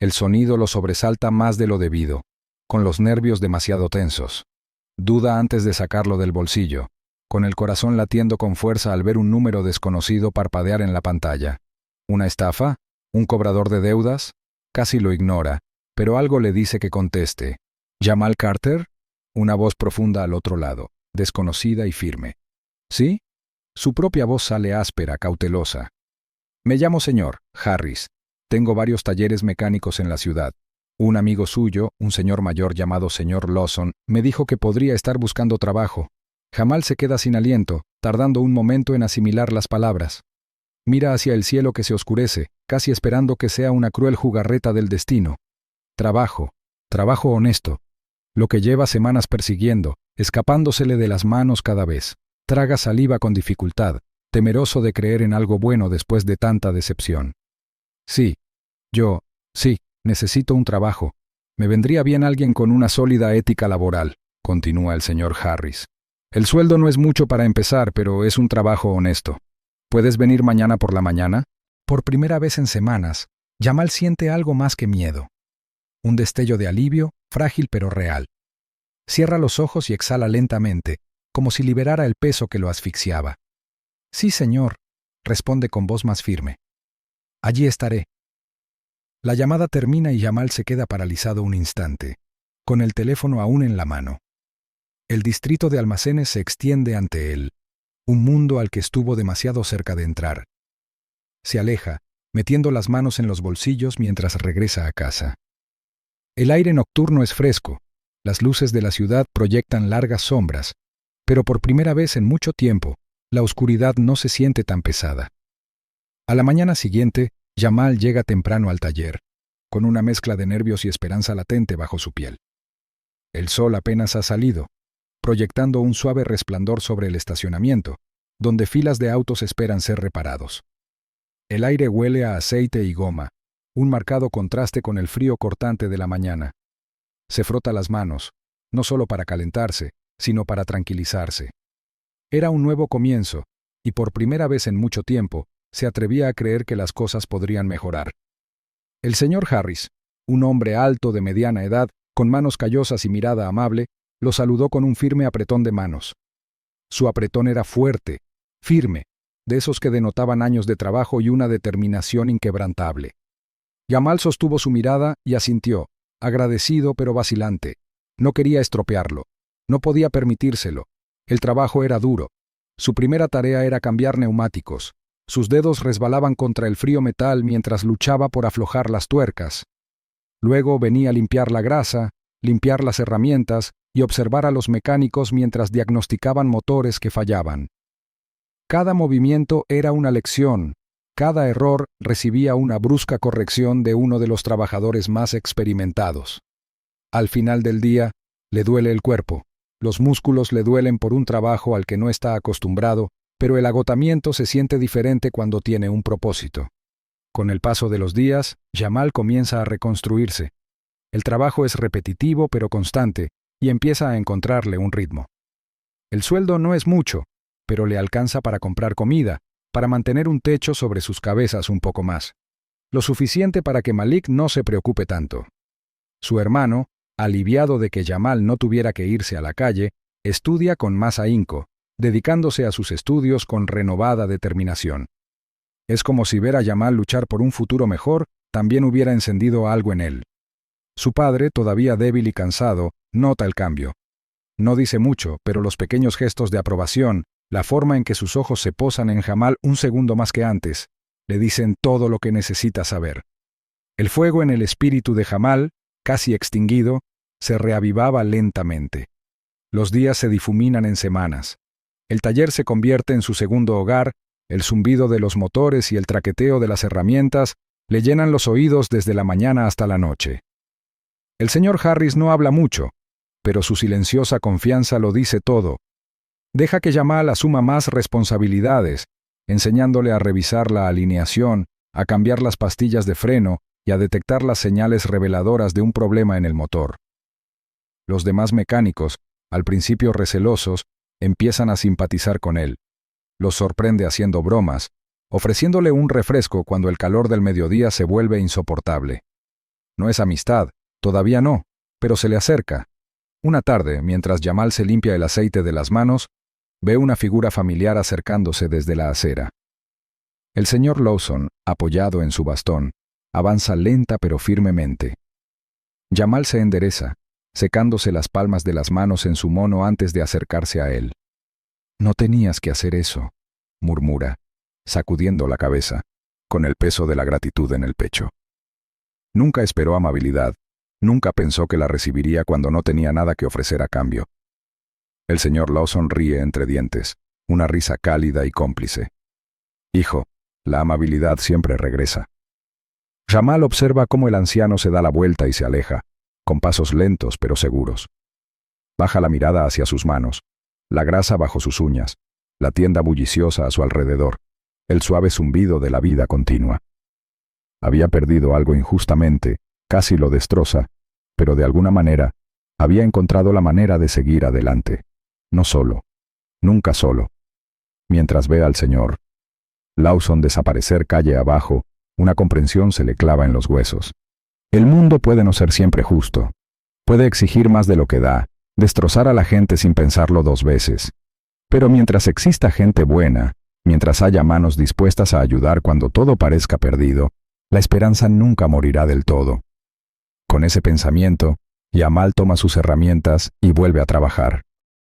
El sonido lo sobresalta más de lo debido, con los nervios demasiado tensos. Duda antes de sacarlo del bolsillo, con el corazón latiendo con fuerza al ver un número desconocido parpadear en la pantalla. ¿Una estafa? ¿Un cobrador de deudas? Casi lo ignora, pero algo le dice que conteste. ¿Jamal Carter? Una voz profunda al otro lado, desconocida y firme. ¿Sí? Su propia voz sale áspera, cautelosa. Me llamo señor Harris. Tengo varios talleres mecánicos en la ciudad. Un amigo suyo, un señor mayor llamado señor Lawson, me dijo que podría estar buscando trabajo. Jamal se queda sin aliento, tardando un momento en asimilar las palabras. Mira hacia el cielo que se oscurece, casi esperando que sea una cruel jugarreta del destino. Trabajo, trabajo honesto. Lo que lleva semanas persiguiendo, escapándosele de las manos cada vez. Traga saliva con dificultad, temeroso de creer en algo bueno después de tanta decepción. Sí, necesito un trabajo. Me vendría bien alguien con una sólida ética laboral, continúa el señor Harris. El sueldo no es mucho para empezar, pero es un trabajo honesto. ¿Puedes venir mañana por la mañana? Por primera vez en semanas, Jamal siente algo más que miedo. Un destello de alivio, frágil pero real. Cierra los ojos y exhala lentamente, como si liberara el peso que lo asfixiaba. Sí, señor, responde con voz más firme. Allí estaré. La llamada termina y Jamal se queda paralizado un instante, con el teléfono aún en la mano. El distrito de almacenes se extiende ante él, un mundo al que estuvo demasiado cerca de entrar. Se aleja, metiendo las manos en los bolsillos mientras regresa a casa. El aire nocturno es fresco, las luces de la ciudad proyectan largas sombras, pero por primera vez en mucho tiempo, la oscuridad no se siente tan pesada. A la mañana siguiente, Jamal llega temprano al taller, con una mezcla de nervios y esperanza latente bajo su piel. El sol apenas ha salido, proyectando un suave resplandor sobre el estacionamiento, donde filas de autos esperan ser reparados. El aire huele a aceite y goma, un marcado contraste con el frío cortante de la mañana. Se frota las manos, no solo para calentarse, sino para tranquilizarse. Era un nuevo comienzo, y por primera vez en mucho tiempo, se atrevía a creer que las cosas podrían mejorar. El señor Harris, un hombre alto de mediana edad, con manos callosas y mirada amable, lo saludó con un firme apretón de manos. Su apretón era fuerte, firme, de esos que denotaban años de trabajo y una determinación inquebrantable. Jamal sostuvo su mirada y asintió, agradecido pero vacilante. No quería estropearlo. No podía permitírselo. El trabajo era duro. Su primera tarea era cambiar neumáticos. Sus dedos resbalaban contra el frío metal mientras luchaba por aflojar las tuercas. Luego venía limpiar la grasa, limpiar las herramientas y observar a los mecánicos mientras diagnosticaban motores que fallaban. Cada movimiento era una lección. Cada error recibía una brusca corrección de uno de los trabajadores más experimentados. Al final del día, le duele el cuerpo. Los músculos le duelen por un trabajo al que no está acostumbrado, pero el agotamiento se siente diferente cuando tiene un propósito. Con el paso de los días, Jamal comienza a reconstruirse. El trabajo es repetitivo pero constante, y empieza a encontrarle un ritmo. El sueldo no es mucho, pero le alcanza para comprar comida, para mantener un techo sobre sus cabezas un poco más. Lo suficiente para que Malik no se preocupe tanto. Su hermano, aliviado de que Jamal no tuviera que irse a la calle, estudia con más ahínco, dedicándose a sus estudios con renovada determinación. Es como si ver a Jamal luchar por un futuro mejor también hubiera encendido algo en él. Su padre, todavía débil y cansado, nota el cambio. No dice mucho, pero los pequeños gestos de aprobación, la forma en que sus ojos se posan en Jamal un segundo más que antes, le dicen todo lo que necesita saber. El fuego en el espíritu de Jamal, casi extinguido, se reavivaba lentamente. Los días se difuminan en semanas. El taller se convierte en su segundo hogar, el zumbido de los motores y el traqueteo de las herramientas le llenan los oídos desde la mañana hasta la noche. El señor Harris no habla mucho, pero su silenciosa confianza lo dice todo. Deja que Jamal asuma más responsabilidades, enseñándole a revisar la alineación, a cambiar las pastillas de freno y a detectar las señales reveladoras de un problema en el motor. Los demás mecánicos, al principio recelosos, empiezan a simpatizar con él. Los sorprende haciendo bromas, ofreciéndole un refresco cuando el calor del mediodía se vuelve insoportable. No es amistad, todavía no, pero se le acerca. Una tarde, mientras Jamal se limpia el aceite de las manos, ve una figura familiar acercándose desde la acera. El señor Lawson, apoyado en su bastón, avanza lenta pero firmemente. Jamal se endereza, secándose las palmas de las manos en su mono antes de acercarse a él. «No tenías que hacer eso», murmura, sacudiendo la cabeza, con el peso de la gratitud en el pecho. Nunca esperó amabilidad, nunca pensó que la recibiría cuando no tenía nada que ofrecer a cambio. El señor Lawson ríe entre dientes, una risa cálida y cómplice. «Hijo, la amabilidad siempre regresa». Jamal observa cómo el anciano se da la vuelta y se aleja, con pasos lentos pero seguros. Baja la mirada hacia sus manos, la grasa bajo sus uñas, la tienda bulliciosa a su alrededor, el suave zumbido de la vida continua. Había perdido algo injustamente, casi lo destroza, pero de alguna manera, había encontrado la manera de seguir adelante. No solo, nunca solo. Mientras ve al señor Lawson desaparecer calle abajo, una comprensión se le clava en los huesos. El mundo puede no ser siempre justo. Puede exigir más de lo que da, destrozar a la gente sin pensarlo dos veces. Pero mientras exista gente buena, mientras haya manos dispuestas a ayudar cuando todo parezca perdido, la esperanza nunca morirá del todo. Con ese pensamiento, Jamal toma sus herramientas y vuelve a trabajar.